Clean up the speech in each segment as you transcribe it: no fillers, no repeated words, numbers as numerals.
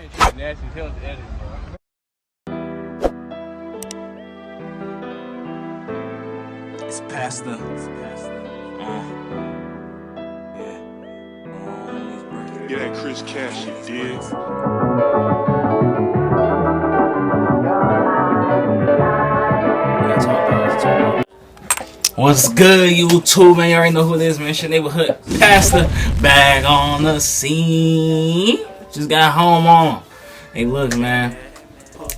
Nasty as hell to edit, bro. It's past the. Get that Chris Cash, you dig? What's good, YouTube, man? You already know who it is, man. It's your neighborhood pastor back on the scene. Just got home on. Hey, look, man.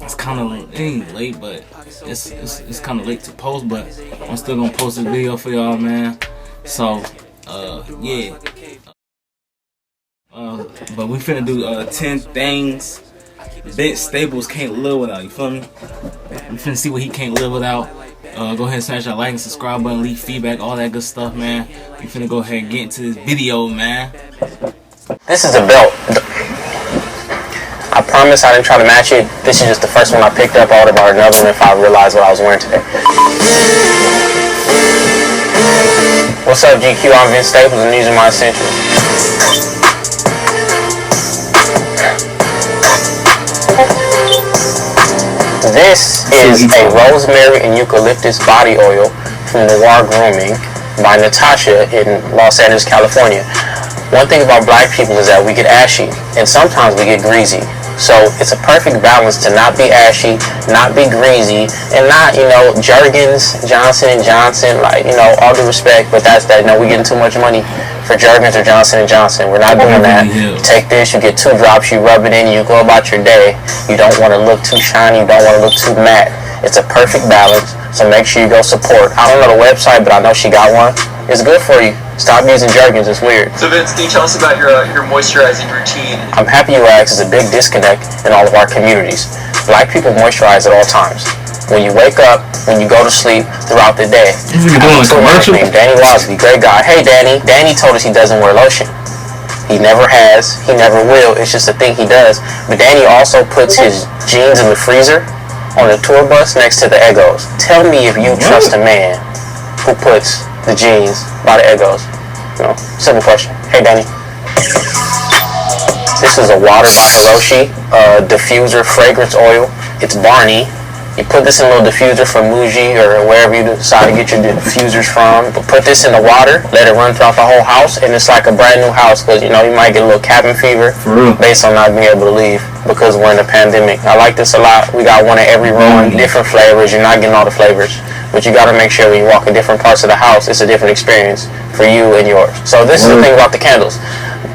It's kind of late. It ain't late, but it's kind of late to post. But I'm still gonna post this video for y'all, man. So, yeah. But we finna do 10 things Vince Staples can't live without. You feel me? We finna see what he can't live without. Go ahead and smash that like and subscribe button, leave feedback, all that good stuff, man. We finna go ahead and get into this video, man. This is a belt. I promise I didn't try to match it. This is just the first one I picked up. I would have bought another one if I realized what I was wearing today. What's up, GQ? I'm Vince Staples and these are my essentials. This is a rosemary and eucalyptus body oil from Noir Grooming by Natasha in Los Angeles, California. One thing about black people is that we get ashy and sometimes we get greasy. So it's a perfect balance to not be ashy, not be greasy, and not, Jergens, Johnson & Johnson, all due respect, but that's that. No, we're getting too much money for Jergens or Johnson & Johnson. We're not doing that. You take this, you get 2 drops, you rub it in, you go about your day. You don't want to look too shiny, you don't want to look too matte. It's a perfect balance, so make sure you go support. I don't know the website, but I know she got one. It's good for you. Stop using Jergens, it's weird. So Vince, can you tell us about your moisturizing routine? I'm happy you asked. There's a big disconnect in all of our communities. Black people moisturize at all times. When you wake up, when you go to sleep, throughout the day. You doing a commercial? Danny Wasby, great guy. Hey Danny. Danny told us he doesn't wear lotion. He never has, he never will. It's just a thing he does. But Danny also puts his jeans in the freezer on the tour bus next to the Eggos. Tell me if you trust a man who puts the jeans by the Eggos. Simple question. Hey Danny. This is a water by Hiroshi diffuser fragrance oil. It's Barney. You put this in a little diffuser from Muji or wherever you decide to get your diffusers from. But put this in the water, let it run throughout the whole house, and it's like a brand new house because you might get a little cabin fever based on not being able to leave because we're in a pandemic. I like this a lot. We got one in every room, different flavors. You're not getting all the flavors, but you got to make sure when you walk in different parts of the house, it's a different experience for you and yours. So this is the thing about the candles.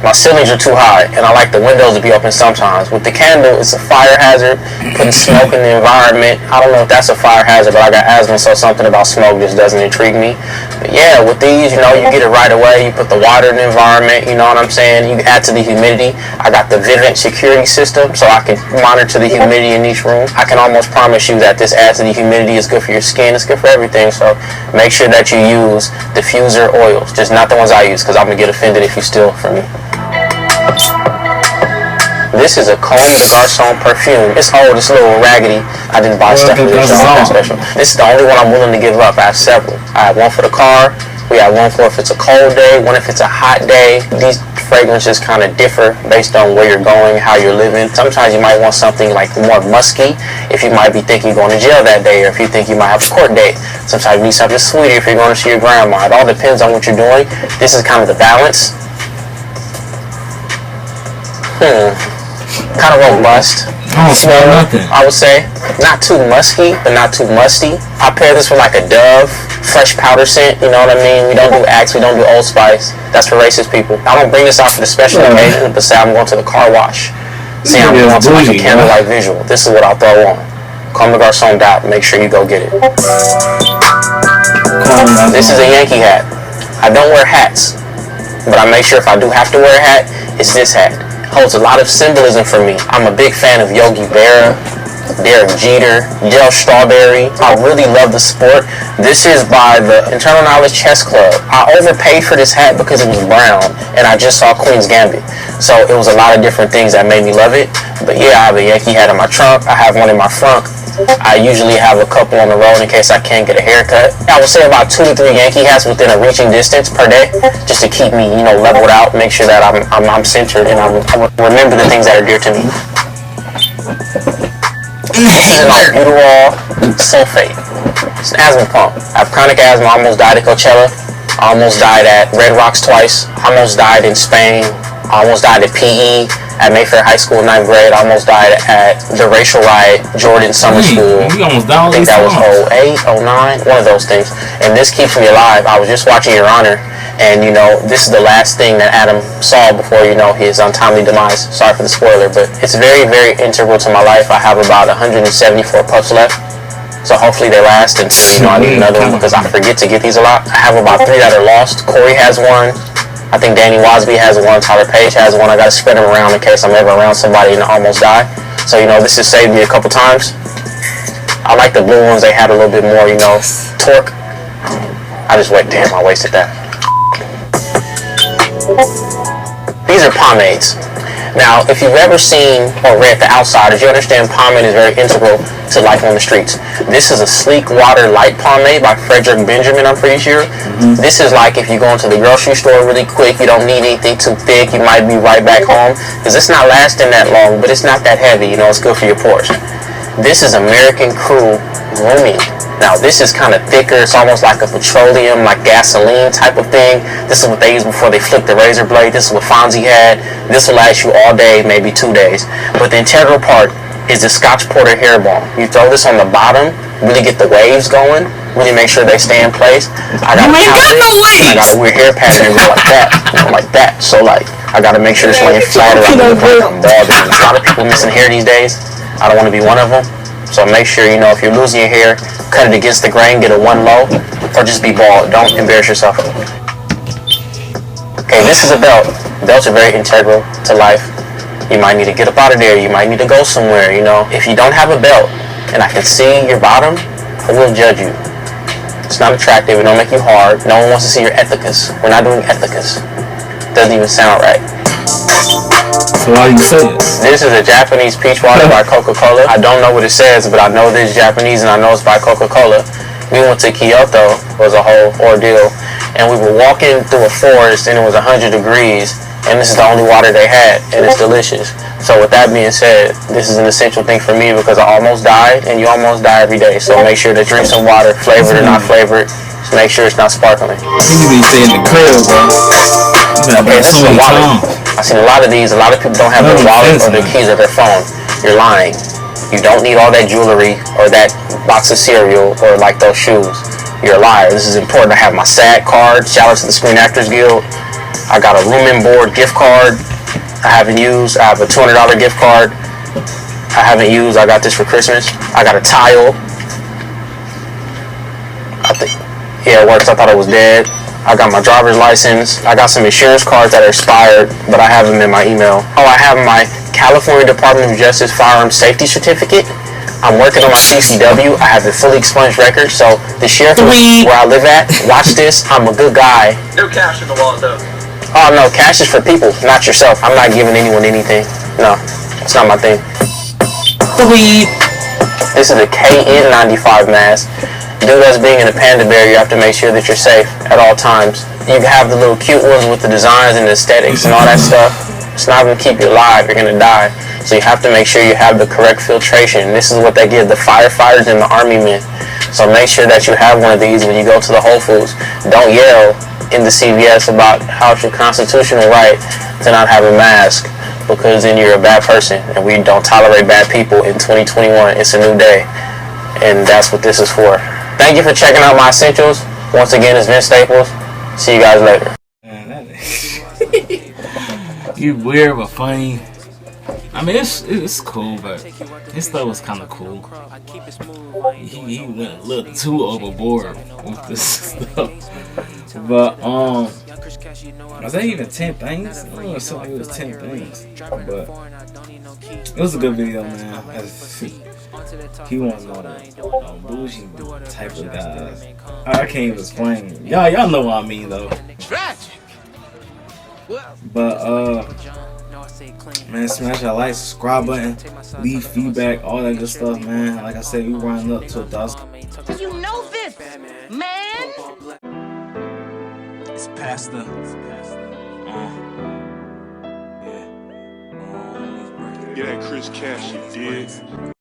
My ceilings are too high, and I like the windows to be open sometimes. With the candle, it's a fire hazard, putting smoke in the environment. I don't know if that's a fire hazard, but I got asthma, so something about smoke just doesn't intrigue me. But yeah, with these, you get it right away. You put the water in the environment, you know what I'm saying? You add to the humidity. I got the Vivint security system, so I can monitor the humidity in each room. I can almost promise you that this adds to the humidity. It's good for your skin. It's good for everything, so make sure that you use diffuser oils, just not the ones I use, because I'm going to get offended if you steal from me. This is a Comme de Garçon perfume. It's old, it's a little raggedy. I didn't buy stuff for this, so I'm special. This is the only one I'm willing to give up. I have several. I have one for the car. We have one for if it's a cold day, one if it's a hot day. These fragrances kind of differ based on where you're going, how you're living. Sometimes you might want something like more musky if you might be thinking you're going to jail that day, or if you think you might have a court date. Sometimes you need something sweeter if you're going to see your grandma. It all depends on what you're doing. This is kind of the balance. Kind of robust. Smell nothing. I would say not too musky, but not too musty. I pair this with like a Dove fresh powder scent. You know what I mean? We don't do Axe, we don't do Old Spice. That's for racist people. I don't bring this out for the special occasion, but say I'm going to the car wash. See, I'm going to like a candlelight visual. This is what I'll throw on. Comme de Garçon dot. Make sure you go get it. This is a Yankee hat. I don't wear hats, but I make sure if I do have to wear a hat, it's this hat. Holds a lot of symbolism for me. I'm a big fan of Yogi Berra, Derek Jeter, Dale Strawberry. I really love the sport. This is by the Internal Knowledge Chess Club. I overpaid for this hat because it was brown, and I just saw Queen's Gambit. So it was a lot of different things that made me love it. But yeah, I have a Yankee hat in my trunk. I have one in my front. I usually have a couple on the road in case I can't get a haircut. I would say about 2 to 3 Yankee hats within a reaching distance per day, just to keep me, leveled out, make sure that I'm centered and I remember the things that are dear to me. Albuterol sulfate. It's an asthma pump. I have chronic asthma. I almost died at Coachella. I almost died at Red Rocks twice. I almost died in Spain. I almost died at PE at Mayfair High School in 9th grade. I almost died at the racial riot, Jordan Summer School. You almost died. I think that was 08, 09, one of those things. And this keeps me alive. I was just watching Your Honor, and you know, this is the last thing that Adam saw before, you know, his untimely demise. Sorry for the spoiler, but it's very, very integral to my life. I have about 174 pups left. So hopefully they last until, you know, I need another one because I forget to get these a lot. I have about 3 that are lost. Corey has one. I think Danny Wasby has one. Tyler Page has one. I got to spread them around in case I'm ever around somebody and I almost die. So, you know, this has saved me a couple times. I like the blue ones. They had a little bit more, you know, torque. I just wait. Damn, I wasted that. These are pomades. Now, if you've ever seen or read The Outsiders, you understand pomade is very integral to life on the streets. This is a sleek water light pomade by Frederick Benjamin, I'm pretty sure. This is like if you go into the grocery store really quick, you don't need anything too thick, you might be right back home, because it's not lasting that long, but it's not that heavy, you know, it's good for your pores. This is American Crew Grooming. Now, this is kind of thicker. It's almost like a petroleum, like gasoline type of thing. This is what they use before they flip the razor blade. This is what Fonzie had. This will last you all day, maybe 2 days. But the integral part is the Scotch Porter hair balm. You throw this on the bottom, really get the waves going, really make sure they stay in place. I got no waves. I got a weird hair pattern and go like that, you know, like that. So like, I got to make sure it's laying flat around the bottom. There's a lot of people missing hair these days. I don't want to be one of them. So make sure, you know, if you're losing your hair, cut it against the grain, get a 1 low, or just be bald. Don't embarrass yourself. Okay, this is a belt. Belts are very integral to life. You might need to get up out of there. You might need to go somewhere, you know. If you don't have a belt, and I can see your bottom, I will judge you. It's not attractive. It don't make you hard. No one wants to see your ethicas. We're not doing ethicas. Doesn't even sound right. So why you say it? This is a Japanese peach water by Coca-Cola. I don't know what it says, but I know this is Japanese and I know it's by Coca-Cola. We went to Kyoto. It was a whole ordeal. And we were walking through a forest and it was 100 degrees. And this is the only water they had. And it's delicious. So with that being said, this is an essential thing for me because I almost died and you almost die every day. So make sure to drink some water, flavored or not flavored. Just make sure it's not sparkling. You be saying the crib, bro. Okay, this is a wallet. I've seen a lot of these. A lot of people don't have their wallet or their keys or their phone. You're lying. You don't need all that jewelry or that box of cereal or like those shoes. You're a liar. This is important. I have my SAG card. Shout out to the Screen Actors Guild. I got a room and board gift card. I haven't used. I have a $200 gift card. I haven't used. I got this for Christmas. I got a tile. I think, yeah, it works. I thought it was dead. I got my driver's license. I got some insurance cards that are expired, but I have them in my email. Oh, I have my California Department of Justice firearm safety certificate. I'm working on my CCW. I have a fully expunged record, so the sheriff where I live at, watch this. I'm a good guy. No cash in the wallet, though. Oh, no, cash is for people, not yourself. I'm not giving anyone anything. No, it's not my thing. This is a KN95 mask. Due to us being in a panda bear, you have to make sure that you're safe at all times. You have the little cute ones with the designs and the aesthetics and all that stuff. It's not going to keep you alive. You're going to die. So you have to make sure you have the correct filtration. This is what they give the firefighters and the army men. So make sure that you have one of these when you go to the Whole Foods. Don't yell in the CVS about how it's your constitutional right to not have a mask, because then you're a bad person. And we don't tolerate bad people in 2021. It's a new day. And that's what this is for. Thank you for checking out my essentials. Once again, it's Vince Staples. See you guys later. You weird but funny. I mean, it's cool, but his stuff was kind of cool. He went a little too overboard with this stuff. But was that even 10 things? I don't know, it seemed like it was 10 things. But it was a good video, man. He wasn't no bougie type of guy. I can't even explain. Y'all know what I mean though. But man, smash that like, subscribe button, leave feedback, all that good stuff, man. Like I said, we running up to 1,000. You know this, man. It's past the. Get Get that Chris Cash, you dig?